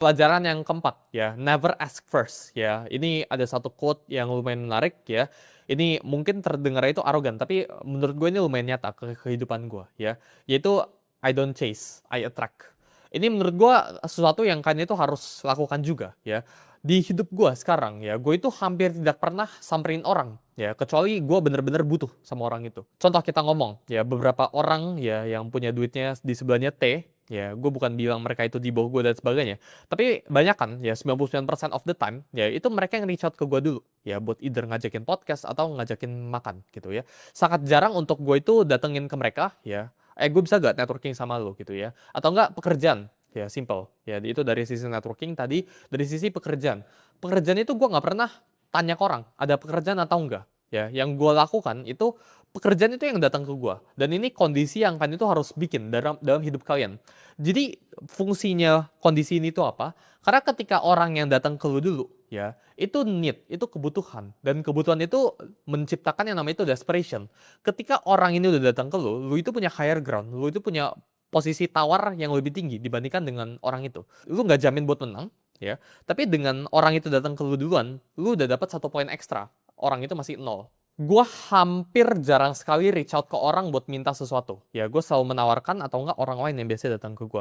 Pelajaran yang keempat ya, never ask first ya. Ini ada satu quote yang lumayan menarik ya. Ini mungkin terdengar itu arogan, tapi menurut gue ini lumayan nyata ke kehidupan gue ya. Yaitu I don't chase, I attract. Ini menurut gue sesuatu yang kalian itu harus lakukan juga ya. Di hidup gue sekarang ya, gue itu hampir tidak pernah samperin orang ya, kecuali gue bener-bener butuh sama orang itu. Contoh kita ngomong ya, beberapa orang ya yang punya duitnya di sebelahnya T, ya gue bukan bilang mereka itu di bawah gue dan sebagainya. Tapi banyak kan, ya 99% of the time, ya itu mereka yang reach out ke gue dulu. Ya buat either ngajakin podcast atau ngajakin makan gitu ya. Sangat jarang untuk gue itu datengin ke mereka ya. Gue bisa gak networking sama lo gitu ya. Atau enggak pekerjaan. Ya simple. Ya itu dari sisi networking tadi, dari sisi pekerjaan. Pekerjaan itu gue nggak pernah tanya ke orang, ada pekerjaan atau enggak. Ya, yang gue lakukan itu pekerjaan itu yang datang ke gue. Dan ini kondisi yang kalian itu harus bikin dalam hidup kalian. Jadi fungsinya kondisi ini tuh apa? Karena ketika orang yang datang ke lu dulu, ya, itu need, itu kebutuhan. Dan kebutuhan itu menciptakan yang namanya itu desperation. Ketika orang ini udah datang ke lu, lu itu punya higher ground, lu itu punya posisi tawar yang lebih tinggi dibandingkan dengan orang itu. Lu nggak jamin buat menang, ya. Tapi dengan orang itu datang ke lu duluan, lu udah dapat 1 poin ekstra. Orang itu masih nol. Gue hampir jarang sekali reach out ke orang buat minta sesuatu. Ya, gue selalu menawarkan atau enggak orang lain yang biasanya datang ke gue.